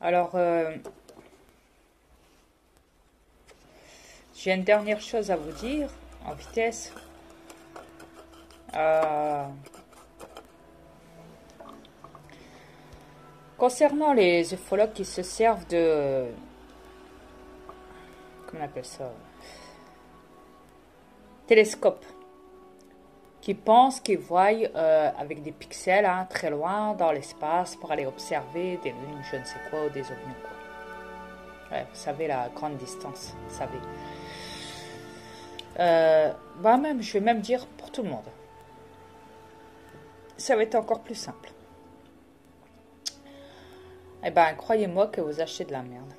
Alors, j'ai une dernière chose à vous dire en vitesse. Concernant les ufologues qui se servent de... Comment on appelle ça? Télescope. Qui pensent qu'ils voient avec des pixels très loin dans l'espace pour aller observer des lunes, je ne sais quoi, ou des ovnis. Quoi. Ouais, vous savez, la grande distance, vous savez. Même, je vais même dire pour tout le monde. Ça va être encore plus simple. Eh ben, croyez-moi que vous achetez de la merde.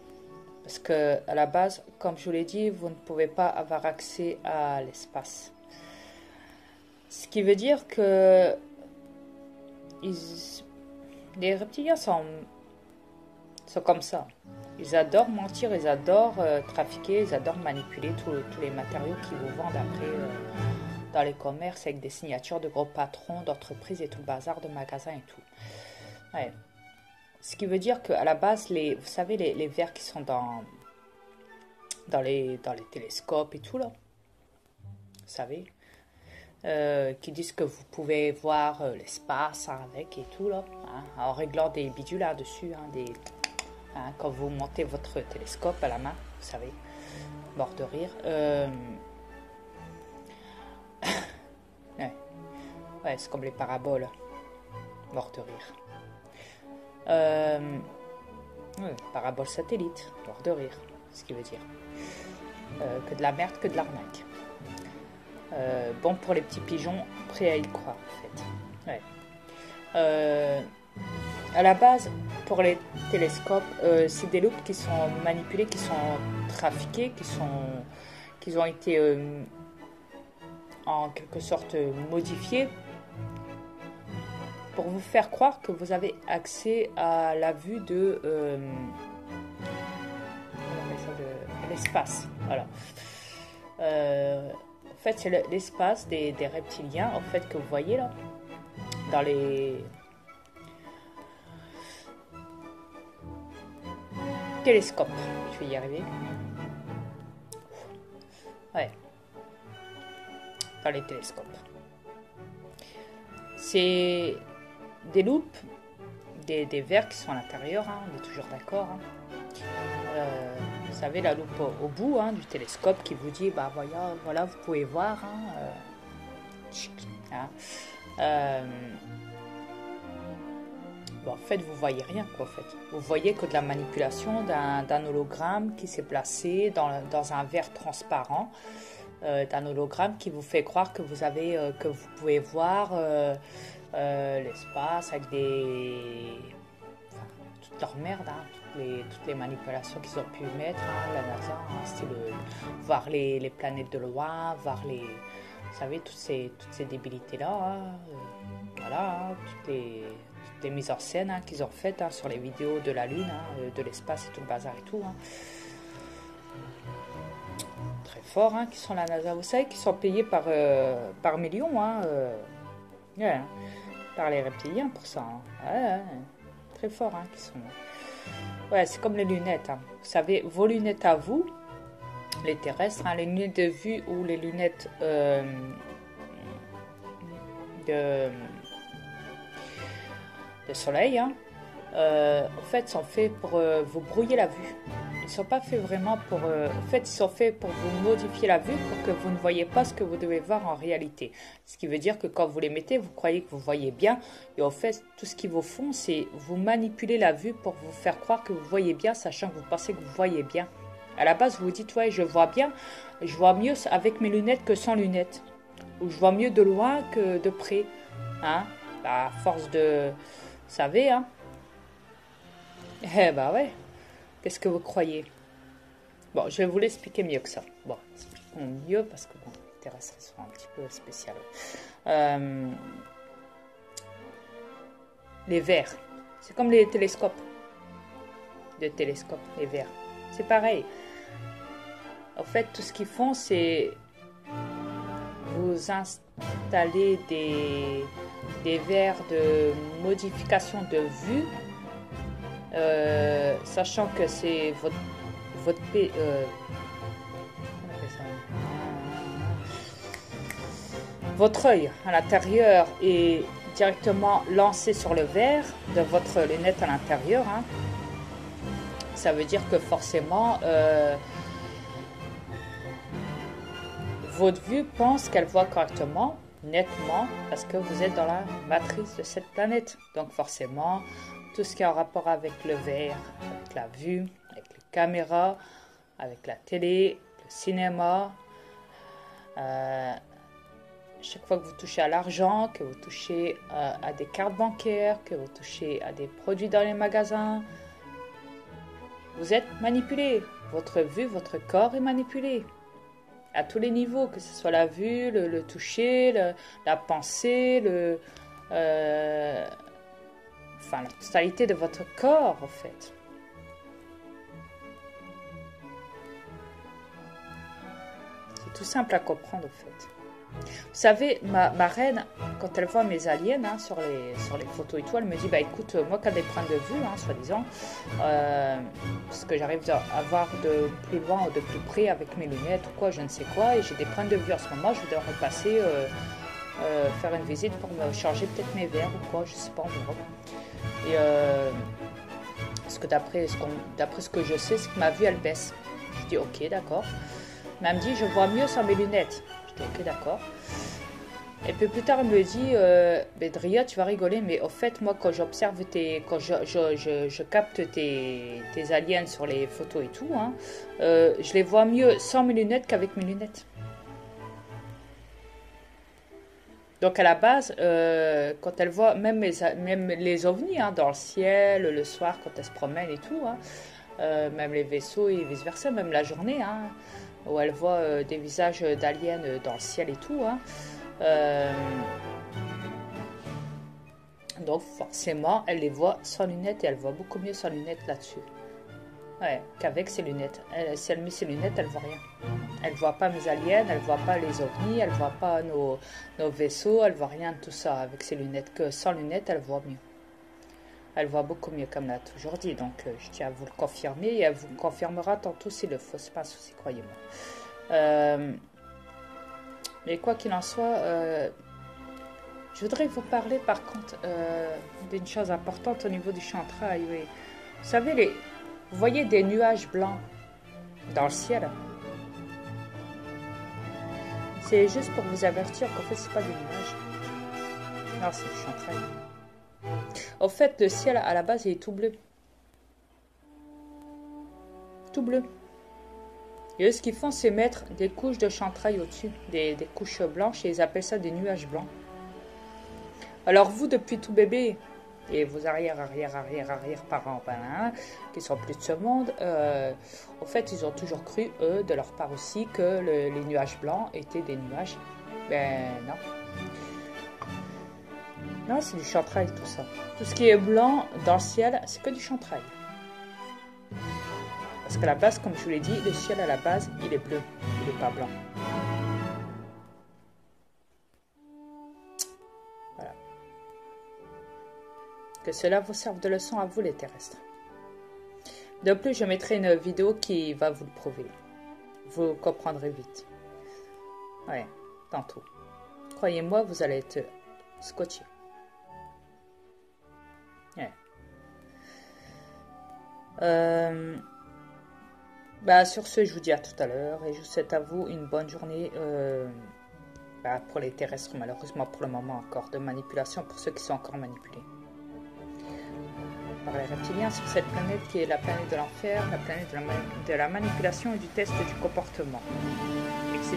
Parce que, à la base, comme je vous l'ai dit, vous ne pouvez pas avoir accès à l'espace. Ce qui veut dire que les reptiliens sont comme ça. Ils adorent mentir, ils adorent trafiquer, ils adorent manipuler tous les matériaux qu'ils vous vendent après dans les commerces avec des signatures de gros patrons, d'entreprises et tout le bazar de magasins et tout. Ouais. Ce qui veut dire qu'à la base, vous savez, les verres qui sont dans les télescopes et tout là, vous savez, qui disent que vous pouvez voir l'espace avec et tout là, en réglant des bidules là-dessus, quand vous montez votre télescope à la main, vous savez, mort de rire. Ouais, c'est comme les paraboles, mort de rire. Parabole satellite, mort de rire, ce qui veut dire que de la merde, que de l'arnaque. Bon pour les petits pigeons, prêts à y croire en fait. Ouais. À la base, pour les télescopes, c'est des loupes qui sont manipulées, qui sont trafiquées, qui ont été en quelque sorte modifiées pour vous faire croire que vous avez accès à la vue de l'espace. Voilà. En fait, c'est l'espace des reptiliens, en fait, que vous voyez là, dans les télescopes. Je vais y arriver. Ouais. Dans les télescopes. C'est des loupes, des verres qui sont à l'intérieur, on est toujours d'accord. Vous savez, la loupe au bout du télescope qui vous dit, bah voilà, vous pouvez voir. En fait, vous voyez rien, quoi, en fait. Vous voyez que de la manipulation d'un hologramme qui s'est placé dans un verre transparent, d'un hologramme qui vous fait croire que que vous pouvez voir l'espace avec toute leur merde, toutes les manipulations qu'ils ont pu mettre, la NASA, c'était voir les planètes de loin, voir vous savez, toutes ces débilités-là, voilà, toutes les mises en scène qu'ils ont faites sur les vidéos de la Lune, de l'espace et tout le bazar et tout. Très forts, qui sont la NASA, vous savez, qui sont payés par millions, par les reptiliens pour ça. Très forts, qui sont... Ouais, c'est comme les lunettes. Vous savez, vos lunettes à vous, les terrestres, les lunettes de vue ou les lunettes de soleil, en fait, sont faits pour vous brouiller la vue. Ils sont pas faits vraiment pour... en fait, ils sont faits pour vous modifier la vue pour que vous ne voyez pas ce que vous devez voir en réalité. Ce qui veut dire que quand vous les mettez, vous croyez que vous voyez bien. Et en fait, tout ce qu'ils vous font, c'est vous manipuler la vue pour vous faire croire que vous voyez bien, sachant que vous pensez que vous voyez bien. À la base, vous vous dites, ouais, je vois bien. Je vois mieux avec mes lunettes que sans lunettes. Ou je vois mieux de loin que de près. À force de... Vous savez, Eh ben ouais. Qu'est-ce que vous croyez? Bon, je vais vous l'expliquer mieux que ça. Bon, expliquons mieux parce que les terrestres sont un petit peu spéciales. Les verres, c'est comme les télescopes. Les verres. C'est pareil. En fait, tout ce qu'ils font, c'est vous installer des verres de modification de vue sachant que c'est votre votre œil à l'intérieur est directement lancé sur le verre de votre lunette à l'intérieur. Hein. Ça veut dire que forcément, votre vue pense qu'elle voit correctement, nettement, parce que vous êtes dans la matrice de cette planète. Donc forcément, tout ce qui est en rapport avec le verre, avec la vue, avec les caméras, avec la télé, le cinéma, chaque fois que vous touchez à l'argent, que vous touchez à des cartes bancaires, que vous touchez à des produits dans les magasins, vous êtes manipulé. Votre vue, votre corps est manipulé. À tous les niveaux, que ce soit la vue, le toucher, la pensée, la totalité de votre corps, en fait. C'est tout simple à comprendre, en fait. Vous savez, ma reine, quand elle voit mes aliens hein, sur les photos et tout, elle me dit, bah écoute, moi quand elle prend de vue, hein, soi-disant, parce que j'arrive à voir de plus loin ou de plus près avec mes lunettes ou quoi, je ne sais quoi, et j'ai des points de vue en ce moment, je voudrais repasser, faire une visite pour me changer peut-être mes verres ou quoi, je sais pas, on verra. Et parce que d'après ce que je sais, c'est que ma vue elle baisse. Je dis ok, d'accord. Mais elle me dit, je vois mieux sans mes lunettes. Ok, d'accord. Et puis plus tard, elle me dit, Dria, tu vas rigoler, mais au fait, moi, quand j'observe quand je capte tes aliens sur les photos et tout, hein, je les vois mieux sans mes lunettes qu'avec mes lunettes. Donc à la base, quand elle voit même les ovnis hein, dans le ciel, le soir, quand elle se promène et tout, hein, même les vaisseaux et vice-versa, même la journée, hein, où elle voit des visages d'aliens dans le ciel et tout. Hein. Donc forcément, elle les voit sans lunettes et elle voit beaucoup mieux sans lunettes là-dessus. Ouais, qu'avec ses lunettes. Si elle met ses lunettes, elle voit rien. Elle voit pas mes aliens, elle voit pas les ovnis, elle voit pas nos vaisseaux, elle voit rien de tout ça avec ses lunettes. Que sans lunettes, elle voit mieux. Elle voit beaucoup mieux, comme elle a toujours dit. Donc, je tiens à vous le confirmer et elle vous confirmera tantôt s'il le faut. C'est pas un souci, croyez-moi. Mais quoi qu'il en soit, je voudrais vous parler par contre d'une chose importante au niveau du chantrail. Oui. Vous savez, vous voyez des nuages blancs dans le ciel. C'est juste pour vous avertir qu'en fait, c'est pas des nuages. Non, c'est du chantrail. Au fait, le ciel, à la base, il est tout bleu. Tout bleu. Et eux, ce qu'ils font, c'est mettre des couches de chantrail au-dessus, des couches blanches, et ils appellent ça des nuages blancs. Alors vous, depuis tout bébé, et vos arrière-parents, qui sont plus de ce monde, en fait, ils ont toujours cru, eux, de leur part aussi, que les nuages blancs étaient des nuages. Ben non. Non, c'est du chantrail, tout ça. Tout ce qui est blanc dans le ciel, c'est que du chantrail. Parce qu'à la base, comme je vous l'ai dit, le ciel à la base, il est bleu, il n'est pas blanc. Voilà. Que cela vous serve de leçon à vous, les terrestres. De plus, je mettrai une vidéo qui va vous le prouver. Vous comprendrez vite. Ouais, tantôt. Croyez-moi, vous allez être scotché. Ouais. Sur ce, je vous dis à tout à l'heure et je vous souhaite à vous une bonne journée pour les terrestres, malheureusement pour le moment encore, de manipulation pour ceux qui sont encore manipulés par les reptiliens sur cette planète qui est la planète de l'enfer, la planète de la manipulation et du test du comportement, etc.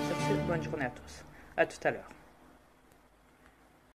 Sur ce, bonne journée à tous. À tout à l'heure.